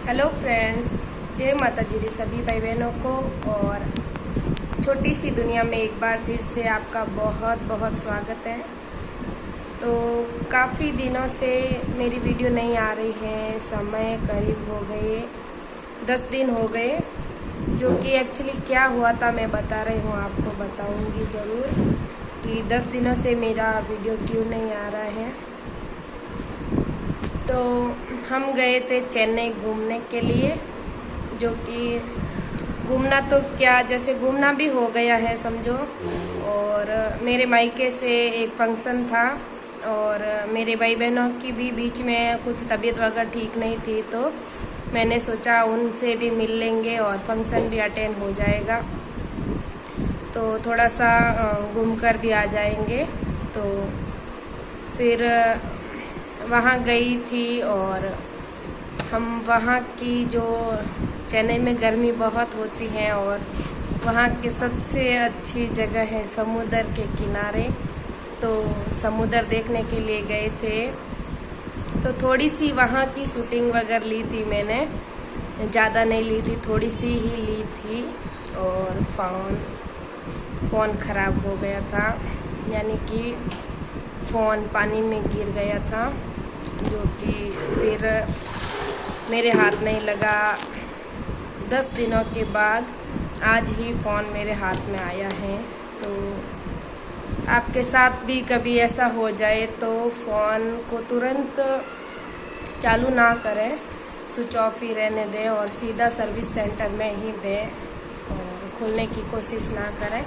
Hello friends, जय माता जी दी सभी भाई बहनों को। और छोटी सी दुनिया में एक बार फिर से आपका बहुत बहुत स्वागत है। तो काफ़ी दिनों से मेरी वीडियो नहीं आ रही है, समय करीब हो गए 10 दिन हो गए। जो कि एक्चुअली क्या हुआ था मैं बता रही हूँ, आपको बताऊँगी ज़रूर कि 10 दिनों से मेरा वीडियो क्यों नहीं आ रहा है। तो हम गए थे चेन्नई घूमने के लिए, जो कि घूमना तो क्या, जैसे घूमना भी हो गया है समझो। और मेरे मायके से एक फंक्शन था और मेरे भाई बहनों की भी बीच में कुछ तबीयत वगैरह ठीक नहीं थी, तो मैंने सोचा उनसे भी मिल लेंगे और फंक्शन भी अटेंड हो जाएगा, तो थोड़ा सा घूम कर भी आ जाएंगे। तो फिर वहाँ गई थी और हम वहाँ की जो चेन्नई में गर्मी बहुत होती है और वहाँ की सबसे अच्छी जगह है समुद्र के किनारे, तो समुद्र देखने के लिए गए थे। तो थोड़ी सी वहाँ की शूटिंग वगैरह ली थी मैंने, ज़्यादा नहीं ली थी, थोड़ी सी ही ली थी। और फ़ोन ख़राब हो गया था, यानी कि फ़ोन पानी में गिर गया था, जो कि फिर मेरे हाथ नहीं लगा। 10 दिनों के बाद आज ही फ़ोन मेरे हाथ में आया है। तो आपके साथ भी कभी ऐसा हो जाए तो फ़ोन को तुरंत चालू ना करें, स्विच ऑफ ही रहने दें और सीधा सर्विस सेंटर में ही दें और खोलने की कोशिश ना करें,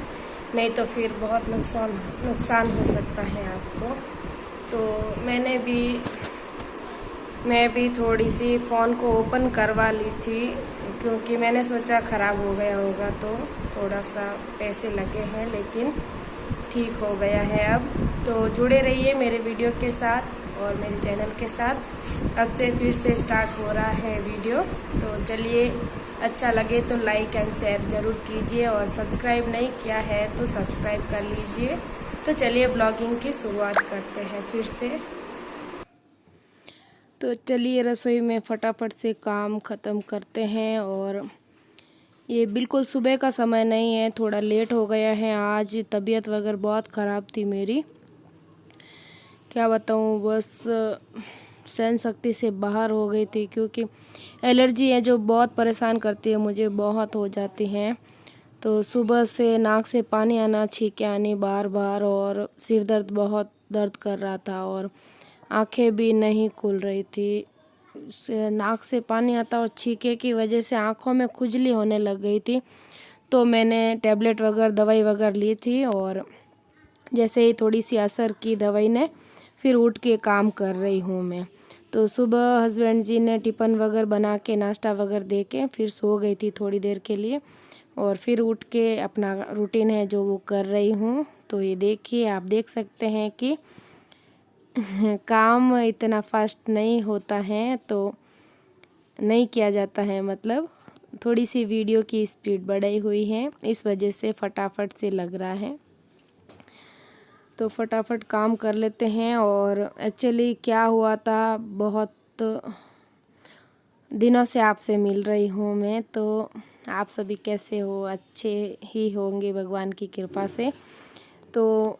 नहीं तो फिर बहुत नुकसान हो सकता है आपको। तो मैं भी थोड़ी सी फ़ोन को ओपन करवा ली थी, क्योंकि मैंने सोचा ख़राब हो गया होगा, तो थोड़ा सा पैसे लगे हैं लेकिन ठीक हो गया है अब। तो जुड़े रहिए मेरे वीडियो के साथ और मेरे चैनल के साथ। अब से फिर से स्टार्ट हो रहा है वीडियो, तो चलिए, अच्छा लगे तो लाइक एंड शेयर ज़रूर कीजिए और सब्सक्राइब नहीं किया है तो सब्सक्राइब कर लीजिए। तो चलिए ब्लॉगिंग की शुरुआत करते हैं फिर से। तो चलिए रसोई में फटाफट से काम ख़त्म करते हैं। और ये बिल्कुल सुबह का समय नहीं है, थोड़ा लेट हो गया है। आज तबीयत वगैरह बहुत ख़राब थी मेरी, क्या बताऊँ, बस सहन शक्ति से बाहर हो गई थी, क्योंकि एलर्जी है जो बहुत परेशान करती है, मुझे बहुत हो जाती हैं। तो सुबह से नाक से पानी आना, छींकें आनी बार बार, और सिर दर्द बहुत दर्द कर रहा था और आंखें भी नहीं खुल रही थी। नाक से पानी आता और छींके की वजह से आंखों में खुजली होने लग गई थी। तो मैंने टैबलेट वगैरह दवाई वगैरह ली थी और जैसे ही थोड़ी सी असर की दवाई ने, फिर उठ के काम कर रही हूँ मैं। तो सुबह हस्बैंड जी ने टिफ़िन वगैरह बना के नाश्ता वगैरह दे के फिर सो गई थी थोड़ी देर के लिए, और फिर उठ के अपना रूटीन है जो वो कर रही हूँ। तो ये देखिए, आप देख सकते हैं कि काम इतना फास्ट नहीं होता है, तो नहीं किया जाता है, मतलब थोड़ी सी वीडियो की स्पीड बढ़ाई हुई है, इस वजह से फटाफट से लग रहा है। तो फटाफट काम कर लेते हैं। और एक्चुअली क्या हुआ था, बहुत दिनों से आपसे मिल रही हूँ मैं, तो आप सभी कैसे हो? अच्छे ही होंगे भगवान की कृपा से। तो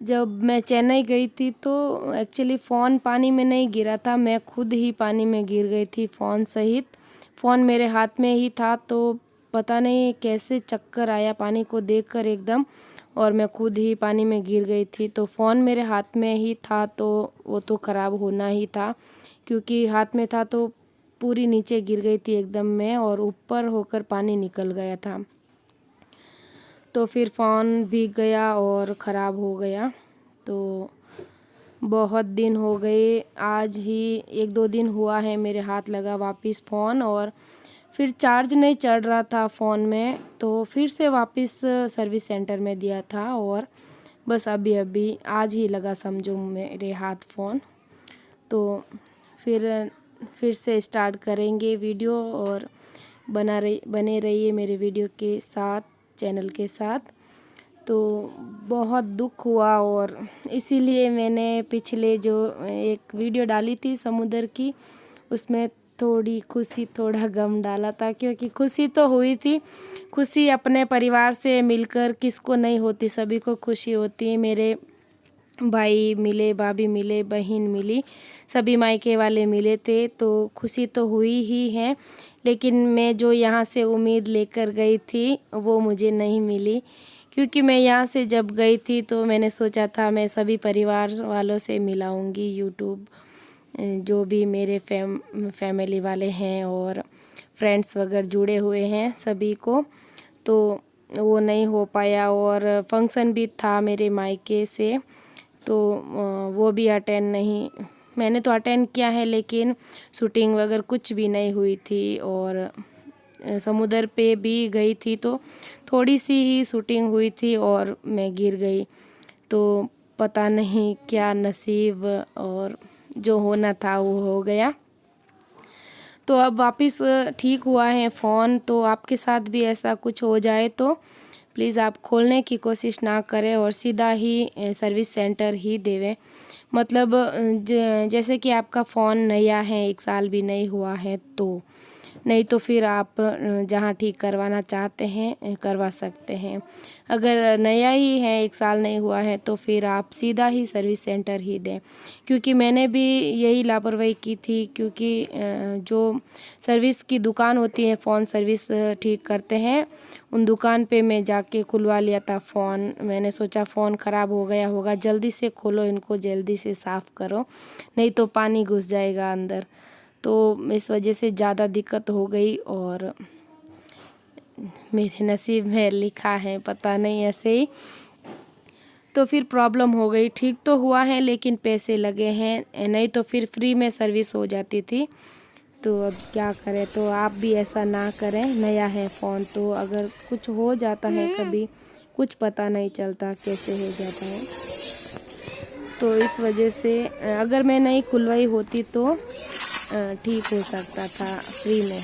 जब मैं चेन्नई गई थी तो एक्चुअली फ़ोन पानी में नहीं गिरा था, मैं खुद ही पानी में गिर गई थी फ़ोन सहित। फ़ोन मेरे हाथ में ही था, तो पता नहीं कैसे चक्कर आया पानी को देखकर एकदम, और मैं खुद ही पानी में गिर गई थी। तो फ़ोन मेरे हाथ में ही था, तो वो तो ख़राब होना ही था, क्योंकि हाथ में था तो पूरी नीचे गिर गई थी एकदम में, और ऊपर होकर पानी निकल गया था। तो फिर फ़ोन भीग गया और ख़राब हो गया। तो बहुत दिन हो गए, आज ही 1-2 दिन हुआ है मेरे हाथ लगा वापस फ़ोन, और फिर चार्ज नहीं चढ़ रहा था फ़ोन में, तो फिर से वापस सर्विस सेंटर में दिया था, और बस अभी अभी आज ही लगा समझो मेरे हाथ फ़ोन। तो फिर से स्टार्ट करेंगे वीडियो, और बने रहिए मेरे वीडियो के साथ, चैनल के साथ। तो बहुत दुख हुआ, और इसीलिए मैंने पिछले जो एक वीडियो डाली थी समुद्र की, उसमें थोड़ी खुशी थोड़ा गम डाला था, क्योंकि खुशी तो हुई थी। खुशी अपने परिवार से मिलकर किसको नहीं होती, सभी को खुशी होती है। मेरे भाई मिले, भाभी मिले, बहन मिली, सभी मायके वाले मिले थे, तो खुशी तो हुई ही है। लेकिन मैं जो यहाँ से उम्मीद लेकर गई थी वो मुझे नहीं मिली, क्योंकि मैं यहाँ से जब गई थी तो मैंने सोचा था मैं सभी परिवार वालों से मिलाऊंगी, यूट्यूब जो भी मेरे फैमिली वाले हैं और फ्रेंड्स वगैरह जुड़े हुए हैं सभी को, तो वो नहीं हो पाया। और फंक्शन भी था मेरे मायके से, तो वो भी अटेंड नहीं, मैंने तो अटेंड किया है लेकिन शूटिंग वगैरह कुछ भी नहीं हुई थी। और समुद्र पे भी गई थी तो थोड़ी सी ही शूटिंग हुई थी और मैं गिर गई, तो पता नहीं क्या नसीब, और जो होना था वो हो गया। तो अब वापस ठीक हुआ है फ़ोन, तो आपके साथ भी ऐसा कुछ हो जाए तो प्लीज़ आप खोलने की कोशिश ना करें और सीधा ही सर्विस सेंटर ही देवें। मतलब जैसे कि आपका फ़ोन नया है, 1 साल भी नहीं हुआ है, तो नहीं तो फिर आप जहाँ ठीक करवाना चाहते हैं करवा सकते हैं। अगर नया ही है, 1 साल नहीं हुआ है, तो फिर आप सीधा ही सर्विस सेंटर ही दें, क्योंकि मैंने भी यही लापरवाही की थी। क्योंकि जो सर्विस की दुकान होती है, फ़ोन सर्विस ठीक करते हैं, उन दुकान पे मैं जाके खुलवा लिया था फ़ोन। मैंने सोचा फ़ोन ख़राब हो गया होगा, जल्दी से खोलो इनको, जल्दी से साफ़ करो, नहीं तो पानी घुस जाएगा अंदर। तो इस वजह से ज़्यादा दिक्कत हो गई और मेरे नसीब में लिखा है पता नहीं ऐसे ही, तो फिर प्रॉब्लम हो गई। ठीक तो हुआ है लेकिन पैसे लगे हैं, नहीं तो फिर फ्री में सर्विस हो जाती थी। तो अब क्या करें, तो आप भी ऐसा ना करें। नया है फ़ोन तो अगर कुछ हो जाता है कभी, कुछ पता नहीं चलता कैसे हो जाता है। तो इस वजह से अगर मैं नहीं खुलवाई होती तो ठीक हो सकता था फ्री में।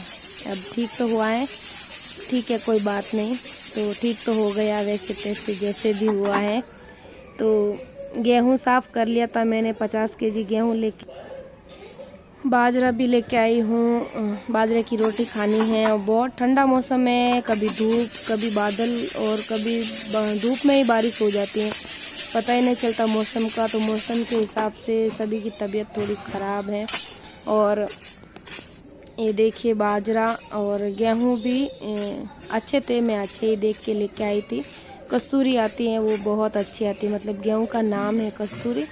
अब ठीक तो हुआ है, ठीक है कोई बात नहीं, तो ठीक तो हो गया वैसे तैसे जैसे भी हुआ है। तो गेहूँ साफ़ कर लिया था मैंने, 50 केजी गेहूँ लेके, बाजरा भी लेके आई हूँ। बाजरे की रोटी खानी है और बहुत ठंडा मौसम है, कभी धूप कभी बादल और कभी धूप में ही बारिश हो जाती है, पता ही नहीं चलता मौसम का। तो मौसम के हिसाब से सभी की तबीयत थोड़ी ख़राब है। और ये देखिए बाजरा और गेहूँ भी अच्छे थे, मैं अच्छे ही देख के लेके आई थी। कस्तूरी आती है वो बहुत अच्छी आती है, मतलब गेहूँ का नाम है कस्तूरी,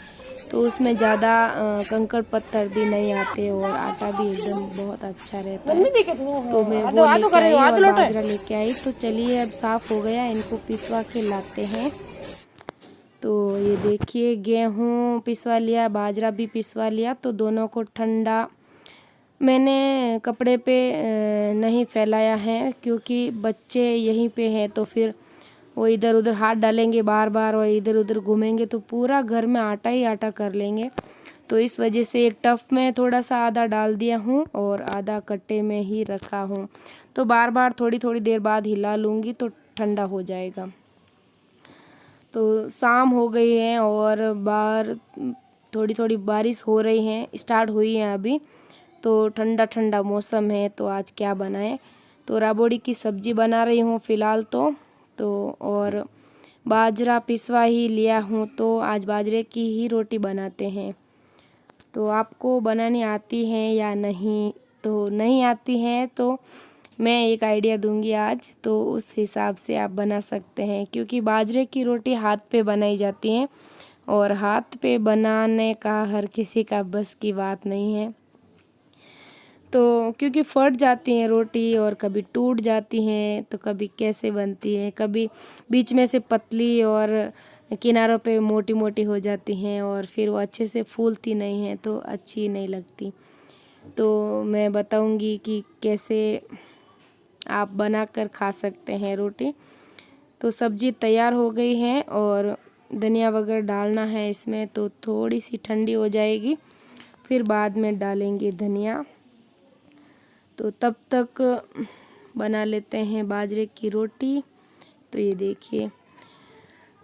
तो उसमें ज़्यादा कंकड़ पत्थर भी नहीं आते और आटा भी एकदम बहुत अच्छा रहता है। तो मैं वो लेके आई और बाजरा लेके आई। तो चलिए अब साफ़ हो गया, इनको पिसवा के लाते हैं। तो ये देखिए गेहूँ पिसवा लिया, बाजरा भी पिसवा लिया, तो दोनों को ठंडा मैंने कपड़े पे नहीं फैलाया है, क्योंकि बच्चे यहीं पे हैं, तो फिर वो इधर उधर हाथ डालेंगे बार बार और इधर उधर घूमेंगे तो पूरा घर में आटा ही आटा कर लेंगे। तो इस वजह से एक टफ में थोड़ा सा आधा डाल दिया हूँ और आधा कट्टे में ही रखा हूँ। तो बार बार थोड़ी थोड़ी देर बाद हिला लूँगी तो ठंडा हो जाएगा। तो शाम हो गई है और बाहर थोड़ी थोड़ी बारिश हो रही है, स्टार्ट हुई है अभी। तो ठंडा ठंडा मौसम है, तो आज क्या बनाएं, तो राबोड़ी की सब्ज़ी बना रही हूँ फ़िलहाल तो और बाजरा पिसवा ही लिया हूँ, तो आज बाजरे की ही रोटी बनाते हैं। तो आपको बनानी आती है या नहीं, तो नहीं आती है तो मैं एक आइडिया दूंगी आज, तो उस हिसाब से आप बना सकते हैं, क्योंकि बाजरे की रोटी हाथ पे बनाई जाती है और हाथ पे बनाने का हर किसी का बस की बात नहीं है। तो क्योंकि फट जाती हैं रोटी और कभी टूट जाती हैं, तो कभी कैसे बनती है, कभी बीच में से पतली और किनारों पे मोटी मोटी हो जाती हैं और फिर वो अच्छे से फूलती नहीं हैं, तो अच्छी नहीं लगती। तो मैं बताऊंगी कि कैसे आप बनाकर खा सकते हैं रोटी। तो सब्ज़ी तैयार हो गई है और धनिया वगैरह डालना है इसमें, तो थोड़ी सी ठंडी हो जाएगी, फिर बाद में डालेंगे धनिया। तो तब तक बना लेते हैं बाजरे की रोटी। तो ये देखिए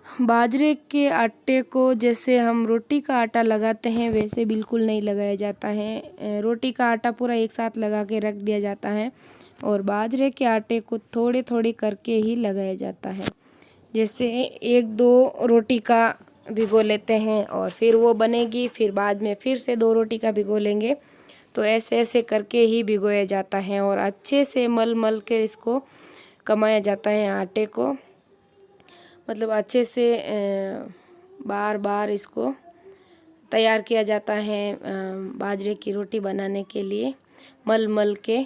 बाजरे के आटे को जैसे हम रोटी का आटा लगाते हैं वैसे बिल्कुल नहीं लगाया जाता है। रोटी का आटा पूरा एक साथ लगा के रख दिया जाता है और बाजरे के आटे को थोड़े थोड़े करके ही लगाया जाता है। जैसे 1-2 रोटी का भिगो लेते हैं और फिर वो बनेगी, फिर बाद में फिर से 2 रोटी का भिगो लेंगे। तो ऐसे ऐसे करके ही भिगोया जाता है और अच्छे से मल मल के इसको कमाया जाता है आटे को। मतलब अच्छे से बार बार इसको तैयार किया जाता है बाजरे की रोटी बनाने के लिए, मल मल के,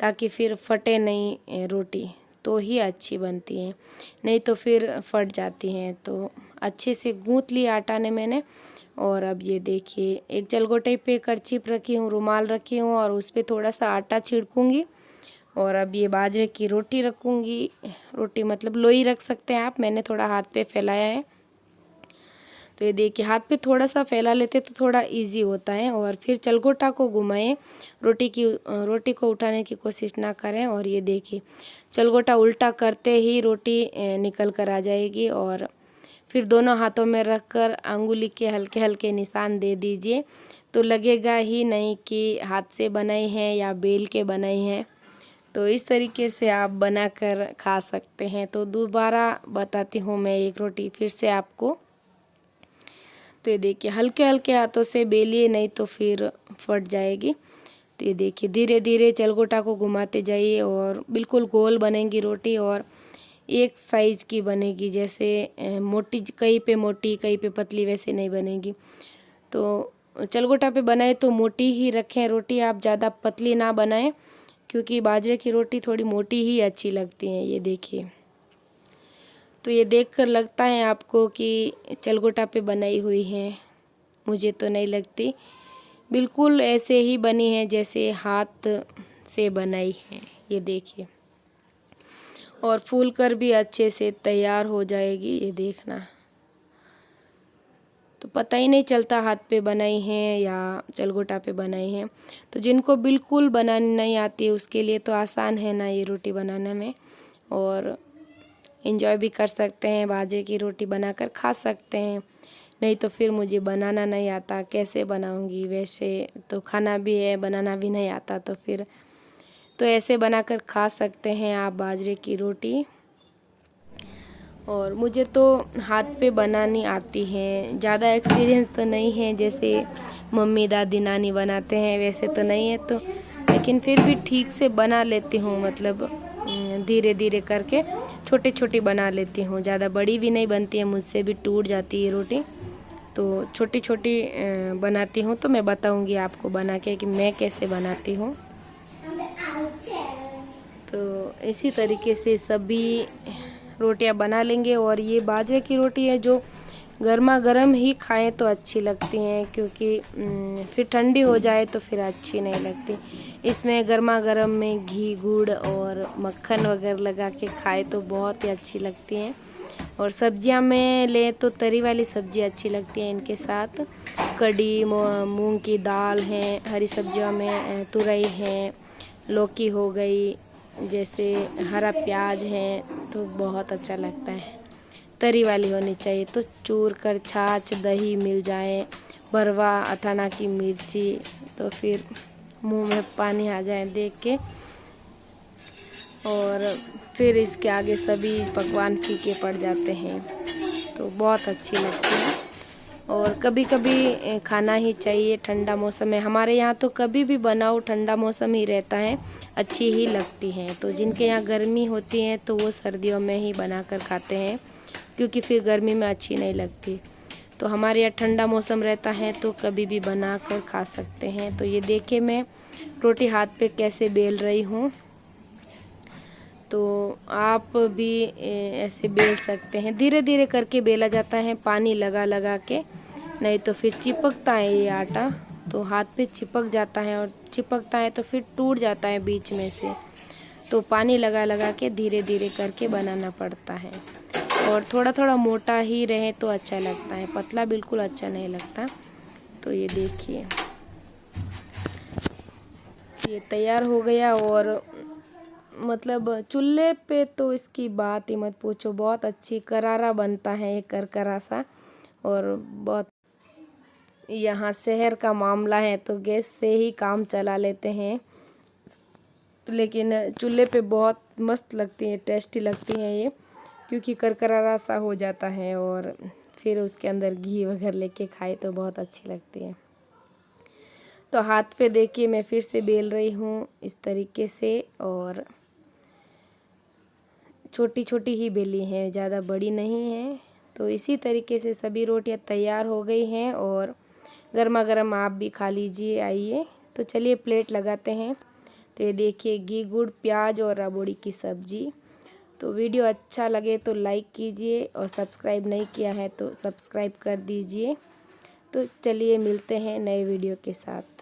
ताकि फिर फटे नहीं रोटी, तो ही अच्छी बनती हैं, नहीं तो फिर फट जाती हैं। तो अच्छे से गूँथ लिया आटा ने मैंने। और अब ये देखिए एक चलगोटे पे करछिप रखी हूँ, रुमाल रखी हूँ और उस पर थोड़ा सा आटा छिड़कूँगी और अब ये बाजरे की रोटी रखूँगी। रोटी मतलब लोई रख सकते हैं आप, मैंने थोड़ा हाथ पे फैलाया है। तो ये देखिए हाथ पे थोड़ा सा फैला लेते तो थोड़ा इजी होता है। और फिर चलगोटा को घुमाएं, रोटी को उठाने की कोशिश ना करें। और ये देखिए चलगोटा उल्टा करते ही रोटी निकल कर आ जाएगी। और फिर दोनों हाथों में रखकर अंगुली के हल्के हल्के निशान दे दीजिए, तो लगेगा ही नहीं कि हाथ से बनाई है या बेल के बनाई है। तो इस तरीके से आप बनाकर खा सकते हैं। तो दोबारा बताती हूँ मैं एक रोटी फिर से आपको। तो ये देखिए हल्के हल्के हाथों से बेलिए, नहीं तो फिर फट जाएगी। तो ये देखिए धीरे धीरे चलगोटा को घुमाते जाइए और बिल्कुल गोल बनेगी रोटी और एक साइज की बनेगी। जैसे मोटी, कहीं पे मोटी कहीं पे पतली, वैसे नहीं बनेगी। तो चलगोटा पे बनाए तो मोटी ही रखें रोटी, आप ज़्यादा पतली ना बनाएं, क्योंकि बाजरे की रोटी थोड़ी मोटी ही अच्छी लगती है। ये देखिए, तो ये देखकर लगता है आपको कि चलगोटा पे बनाई हुई है, मुझे तो नहीं लगती। बिल्कुल ऐसे ही बनी है जैसे हाथ से बनाई है। ये देखिए, और फूल कर भी अच्छे से तैयार हो जाएगी। ये देखना, तो पता ही नहीं चलता हाथ पे बनाई है या चलगोटा पे बनाई है। तो जिनको बिल्कुल बनानी नहीं आती उसके लिए तो आसान है ना ये रोटी बनाने में, और एंजॉय भी कर सकते हैं, बाजरे की रोटी बनाकर खा सकते हैं। नहीं तो फिर मुझे बनाना नहीं आता, कैसे बनाऊंगी, वैसे तो खाना भी है, बनाना भी नहीं आता, तो फिर तो ऐसे बनाकर खा सकते हैं आप बाजरे की रोटी। और मुझे तो हाथ पे बनानी आती है, ज़्यादा एक्सपीरियंस तो नहीं है जैसे मम्मी दादी नानी बनाते हैं वैसे तो नहीं है, तो लेकिन फिर भी ठीक से बना लेती हूँ। मतलब धीरे धीरे करके छोटी छोटी बना लेती हूँ, ज़्यादा बड़ी भी नहीं बनती है, मुझसे भी टूट जाती है रोटी। तो छोटी छोटी बनाती हूँ। तो मैं बताऊँगी आपको बना के कि मैं कैसे बनाती हूँ। तो इसी तरीके से सभी रोटियां बना लेंगे। और ये बाजरे की रोटी है जो गर्मा गर्म ही खाएं तो अच्छी लगती हैं, क्योंकि फिर ठंडी हो जाए तो फिर अच्छी नहीं लगती। इसमें गर्मा गर्म में घी गुड़ और मक्खन वगैरह लगा के खाए तो बहुत ही अच्छी लगती हैं। और सब्जियां में ले तो तरी वाली सब्जी अच्छी लगती है इनके साथ। कड़ी, मूंग की दाल है, हरी सब्जियों में तुरई है, लौकी हो गई, जैसे हरा प्याज है, तो बहुत अच्छा लगता है। तरी वाली होनी चाहिए, तो चूर कर छाछ दही मिल जाए, भरवा अठाना की मिर्ची, तो फिर मुंह में पानी आ जाए देख के। और फिर इसके आगे सभी पकवान फीके पड़ जाते हैं, तो बहुत अच्छी लगती है। और कभी कभी खाना ही चाहिए, ठंडा मौसम है हमारे यहाँ, तो कभी भी बनाओ ठंडा मौसम ही रहता है, अच्छी ही लगती हैं। तो जिनके यहाँ गर्मी होती है तो वो सर्दियों में ही बनाकर खाते हैं, क्योंकि फिर गर्मी में अच्छी नहीं लगती। तो हमारे यहाँ ठंडा मौसम रहता है तो कभी भी बना कर खा सकते हैं। तो ये देखिए मैं रोटी हाथ पे कैसे बेल रही हूँ, तो आप भी ऐसे बेल सकते हैं। धीरे धीरे करके बेला जाता है, पानी लगा लगा के, नहीं तो फिर चिपकता है ये आटा, तो हाथ पे चिपक जाता है और चिपकता है तो फिर टूट जाता है बीच में से। तो पानी लगा लगा के धीरे धीरे करके बनाना पड़ता है। और थोड़ा थोड़ा मोटा ही रहे तो अच्छा लगता है, पतला बिल्कुल अच्छा नहीं लगता। तो ये देखिए ये तैयार हो गया और मतलब चूल्हे पे तो इसकी बात ही मत पूछो, बहुत अच्छी करारा बनता है ये करकरा सा। और बहुत यहाँ शहर का मामला है तो गैस से ही काम चला लेते हैं, लेकिन चूल्हे पे बहुत मस्त लगती है, टेस्टी लगती हैं ये, क्योंकि करकरा सा हो जाता है और फिर उसके अंदर घी वगैरह लेके खाए तो बहुत अच्छी लगती है। तो हाथ पे देखिए मैं फिर से बेल रही हूँ इस तरीके से, और छोटी छोटी ही बेली हैं, ज़्यादा बड़ी नहीं है। तो इसी तरीके से सभी रोटियां तैयार हो गई हैं और गर्मा गर्म आप भी खा लीजिए, आइए। तो चलिए प्लेट लगाते हैं। तो ये देखिए घी गुड़ प्याज और रबड़ी की सब्जी। तो वीडियो अच्छा लगे तो लाइक कीजिए और सब्सक्राइब नहीं किया है तो सब्सक्राइब कर दीजिए। तो चलिए मिलते हैं नए वीडियो के साथ।